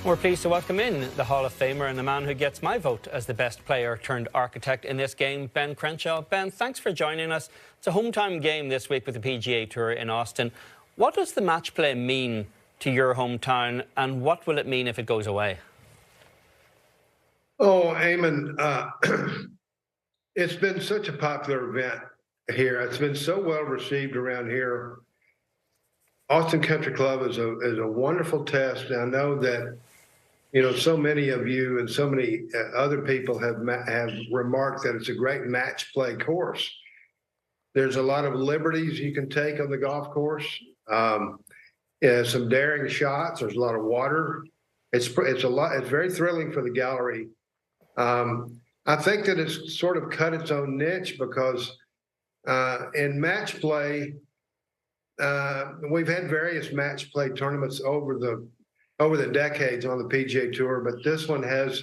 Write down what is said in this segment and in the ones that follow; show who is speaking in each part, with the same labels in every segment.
Speaker 1: We're pleased to welcome in the Hall of Famer and the man who gets my vote as the best player turned architect in this game, Ben Crenshaw. Ben, thanks for joining us. It's a hometown game this week with the PGA Tour in Austin. What does the match play mean to your hometown, and what will it mean if it goes away?
Speaker 2: Oh, Eamon, it's been such a popular event here. It's been so well received around here. Austin Country Club is a wonderful test. And I know that, you know, so many of you and so many other people have remarked that it's a great match play course. There's a lot of liberties you can take on the golf course. Some daring shots. There's a lot of water. It's very thrilling for the gallery. I think that it's sort of cut its own niche because in match play, we've had various match play tournaments over the decades on the PGA Tour, but this one has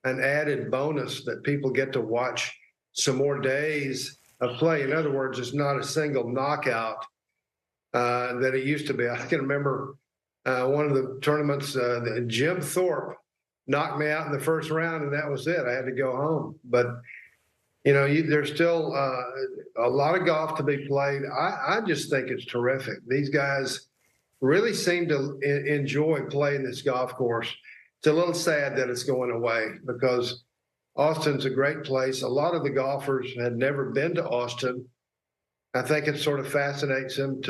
Speaker 2: an added bonus that people get to watch some more days of play. In other words, it's not a single knockout that it used to be. I can remember one of the tournaments, Jim Thorpe knocked me out in the first round, and that was it. I had to go home. But, you know, there's still a lot of golf to be played. I just think it's terrific. These guys really seem to enjoy playing this golf course. It's a little sad that it's going away because Austin's a great place. A lot of the golfers had never been to Austin. I think it sort of fascinates them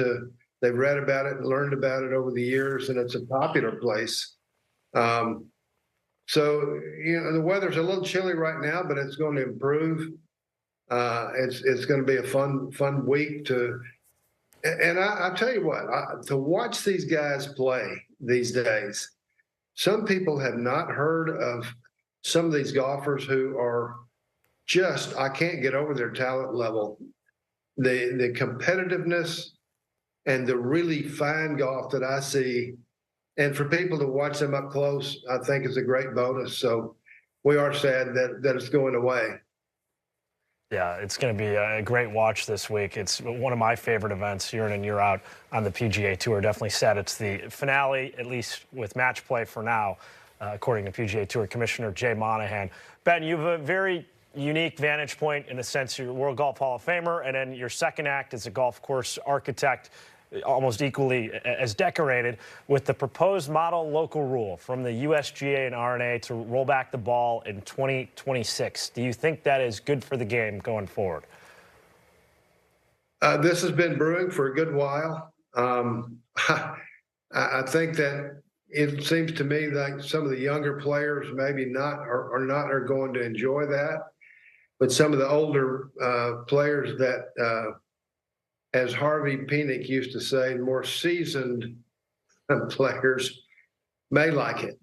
Speaker 2: they've read about it and learned about it over the years, and it's a popular place. So, you know, the weather's a little chilly right now, but it's going to improve. It's going to be a fun week and I tell you what, to watch these guys play these days, some people have not heard of some of these golfers who are just, I can't get over their talent level. The competitiveness and the really fine golf that I see, and for people to watch them up close, I think is a great bonus. So we are sad that it's going away.
Speaker 3: Yeah, it's going to be a great watch this week. It's one of my favorite events year in and year out on the PGA Tour. Definitely said it's the finale, at least with match play for now, according to PGA Tour Commissioner Jay Monahan. Ben, you have a very unique vantage point in the sense you're a World Golf Hall of Famer, and then your second act as a golf course architect, almost equally as decorated, with the proposed model local rule from the USGA and R&A to roll back the ball in 2026. Do you think that is good for the game going forward?
Speaker 2: This has been brewing for a good while. I think that it seems to me like some of the younger players maybe are going to enjoy that, but some of the older players that as Harvey Penick used to say, more seasoned players may like it.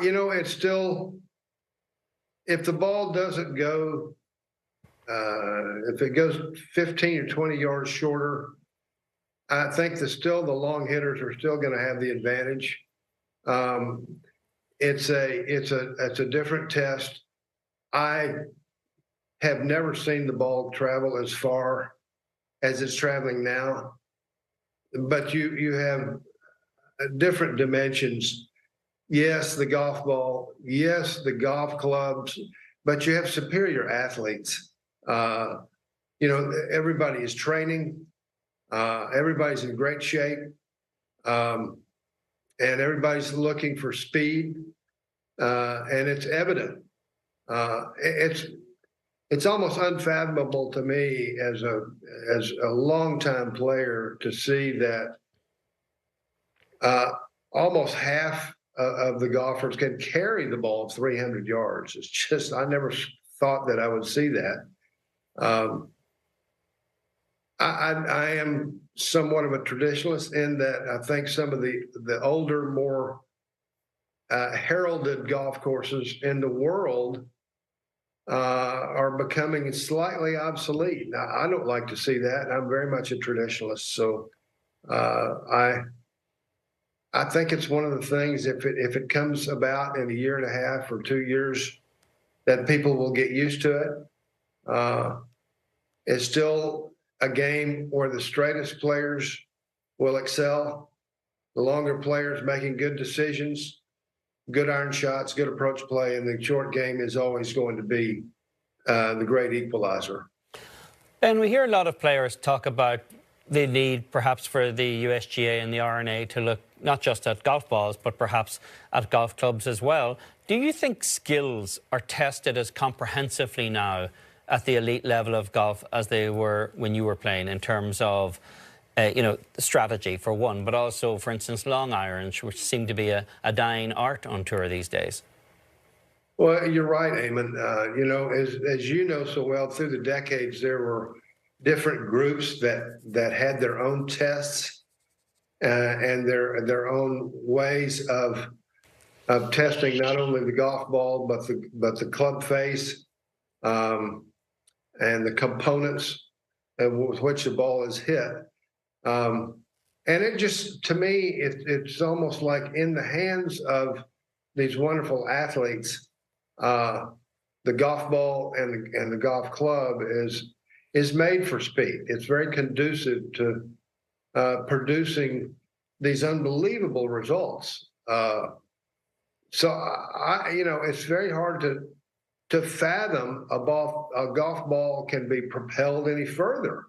Speaker 2: You know, it's still, if the ball doesn't go, if it goes 15 or 20 yards shorter, I think the long hitters are still going to have the advantage. It's a different test. I have never seen the ball travel as far as it's traveling now, but you have different dimensions. Yes, the golf ball, yes, the golf clubs, but you have superior athletes. You know, everybody is training, everybody's in great shape, and everybody's looking for speed, and it's evident. It's almost unfathomable to me as a longtime player to see that almost half of the golfers can carry the ball 300 yards. It's just, I never thought that I would see that. I am somewhat of a traditionalist in that I think some of the older, more heralded golf courses in the world are becoming slightly obsolete. Now, I don't like to see that. I'm very much a traditionalist, so I think it's one of the things. If it comes about in a year and a half or 2 years, that people will get used to it. It's still a game where the straightest players will excel, the longer players making good decisions. good iron shots, good approach play, and the short game is always going to be the great equalizer.
Speaker 1: And we hear a lot of players talk about the need perhaps for the USGA and the R&A to look not just at golf balls, but perhaps at golf clubs as well. Do you think skills are tested as comprehensively now at the elite level of golf as they were when you were playing, in terms of strategy for one, but also, for instance, long irons, which seem to be a dying art on tour these days?
Speaker 2: Well, you're right, Eamon. As you know so well, through the decades, there were different groups that had their own tests and their own ways of testing not only the golf ball but the club face and the components with which the ball is hit. And it just, to me, it's almost like in the hands of these wonderful athletes, the golf ball and the golf club is made for speed. It's very conducive to producing these unbelievable results. So it's very hard to fathom a golf ball can be propelled any further.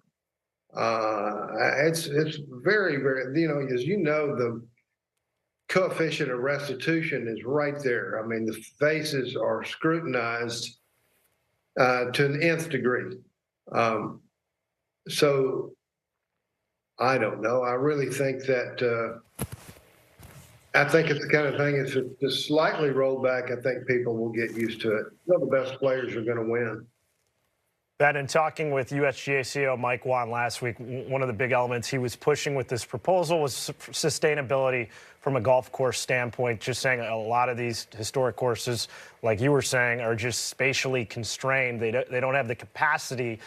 Speaker 2: It's very, very, as you know, the coefficient of restitution is right there. I mean, the faces are scrutinized to an nth degree. So I don't know. I really think that I think it's the kind of thing, it's just slightly rolled back. I think people will get used to it. The best players are going to win.
Speaker 3: Ben, in talking with USGA CEO Mike Wan last week, one of the big elements he was pushing with this proposal was sustainability from a golf course standpoint, just saying a lot of these historic courses, like you were saying, are just spatially constrained. They don't have the capacity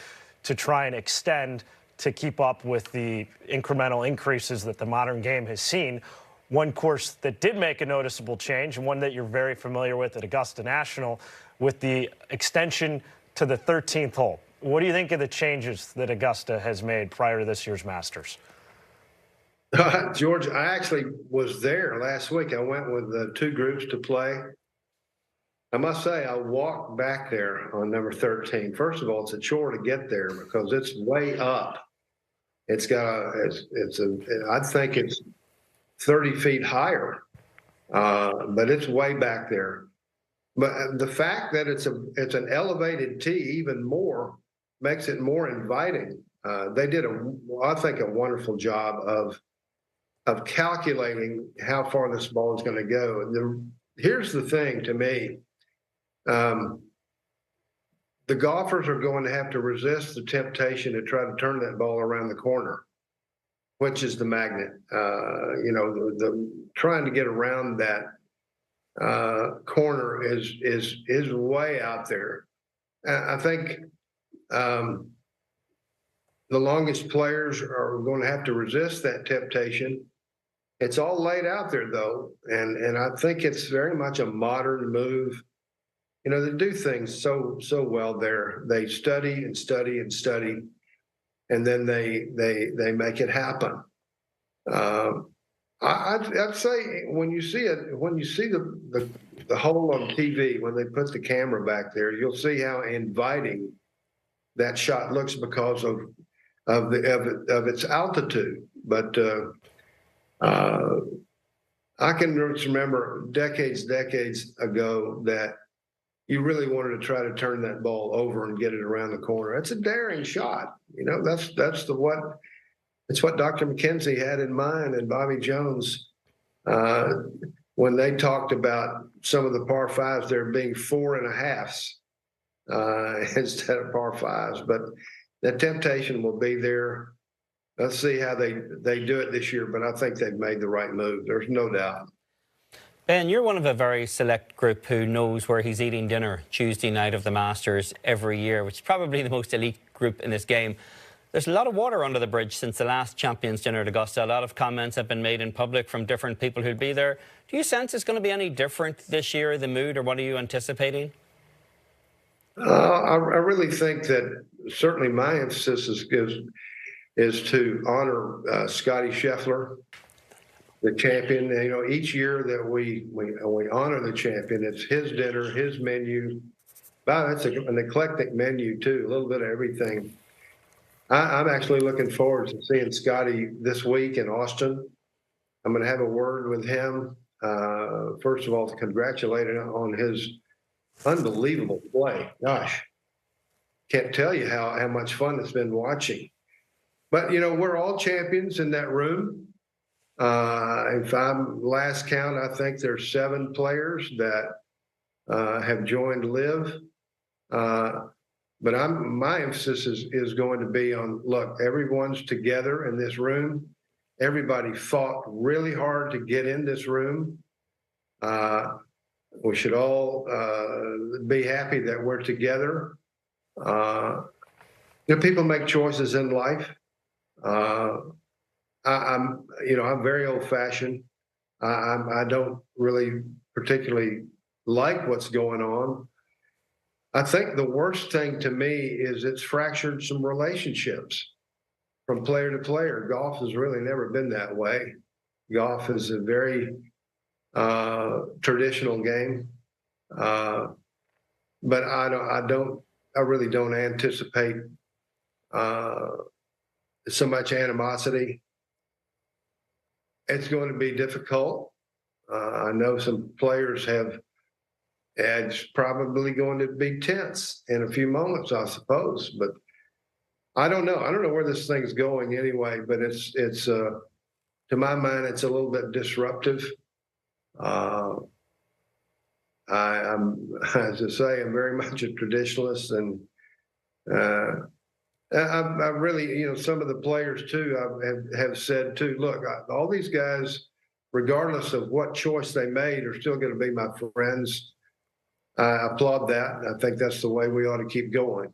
Speaker 3: to try and extend to keep up with the incremental increases that the modern game has seen. One course that did make a noticeable change, and one that you're very familiar with at Augusta National, with the extension to the 13th hole. What do you think of the changes that Augusta has made prior to this year's Masters?
Speaker 2: George, I actually was there last week. I went with 2 groups to play. I must say, I walked back there on number 13. First of all, it's a chore to get there because it's way up. It's got I think it's 30 feet higher, but it's way back there. But the fact that it's an elevated tee even more makes it more inviting. They did I think a wonderful job of calculating how far this ball is going to go. And here's the thing to me. The golfers are going to have to resist the temptation to try to turn that ball around the corner, which is the magnet. The trying to get around that corner is way out there. I think the longest players are going to have to resist that temptation. It's all laid out there, though, and I think it's very much a modern move. They do things so well there. They study and study and study, and then they make it happen. I'd say when you see the hole on TV, when they put the camera back there, you'll see how inviting that shot looks because of its altitude. But I can remember decades ago that you really wanted to try to turn that ball over and get it around the corner. It's a daring shot. It's what Dr. McKenzie had in mind, and Bobby Jones, when they talked about some of the par fives there being 4.5s instead of par fives. But the temptation will be there. Let's see how they do it this year, but I think they've made the right move. There's no doubt.
Speaker 1: Ben, you're one of a very select group who knows where he's eating dinner Tuesday night of the Masters every year, which is probably the most elite group in this game. There's a lot of water under the bridge since the last Champions Dinner at Augusta. A lot of comments have been made in public from different people who'll be there. Do you sense it's going to be any different this year, the mood, or what are you anticipating?
Speaker 2: I really think that certainly my emphasis is to honor Scotty Scheffler the champion. You know, each year that we honor the champion, it's his dinner, his menu. Wow, that's an eclectic menu too, a little bit of everything. I'm actually looking forward to seeing Scotty this week in Austin. I'm going to have a word with him. First of all, to congratulate him on his unbelievable play. Gosh, can't tell you how much fun it's been watching. But, you know, we're all champions in that room. If I'm last count, I think there's 7 players that have joined LIV. But my emphasis is going to be on, look, everyone's together in this room. Everybody fought really hard to get in this room. We should all be happy that we're together. You know, people make choices in life. I'm very old-fashioned. I don't really particularly like what's going on. I think the worst thing to me is it's fractured some relationships from player to player. Golf has really never been that way. Golf is a very traditional game, but I really don't anticipate so much animosity. It's going to be difficult. I know some players it's probably going to be tense in a few moments, I suppose, but I don't know. I don't know where this thing's going anyway, but it's to my mind, it's a little bit disruptive. I'm, as I say, I'm very much a traditionalist, and I really, you know, some of the players too, have said too, look, all these guys, regardless of what choice they made, are still going to be my friends. I applaud that. I think that's the way we ought to keep going.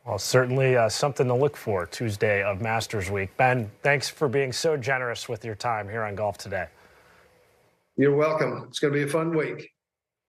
Speaker 3: Well, certainly something to look for Tuesday of Masters Week. Ben, thanks for being so generous with your time here on Golf Today.
Speaker 2: You're welcome. It's going to be a fun week.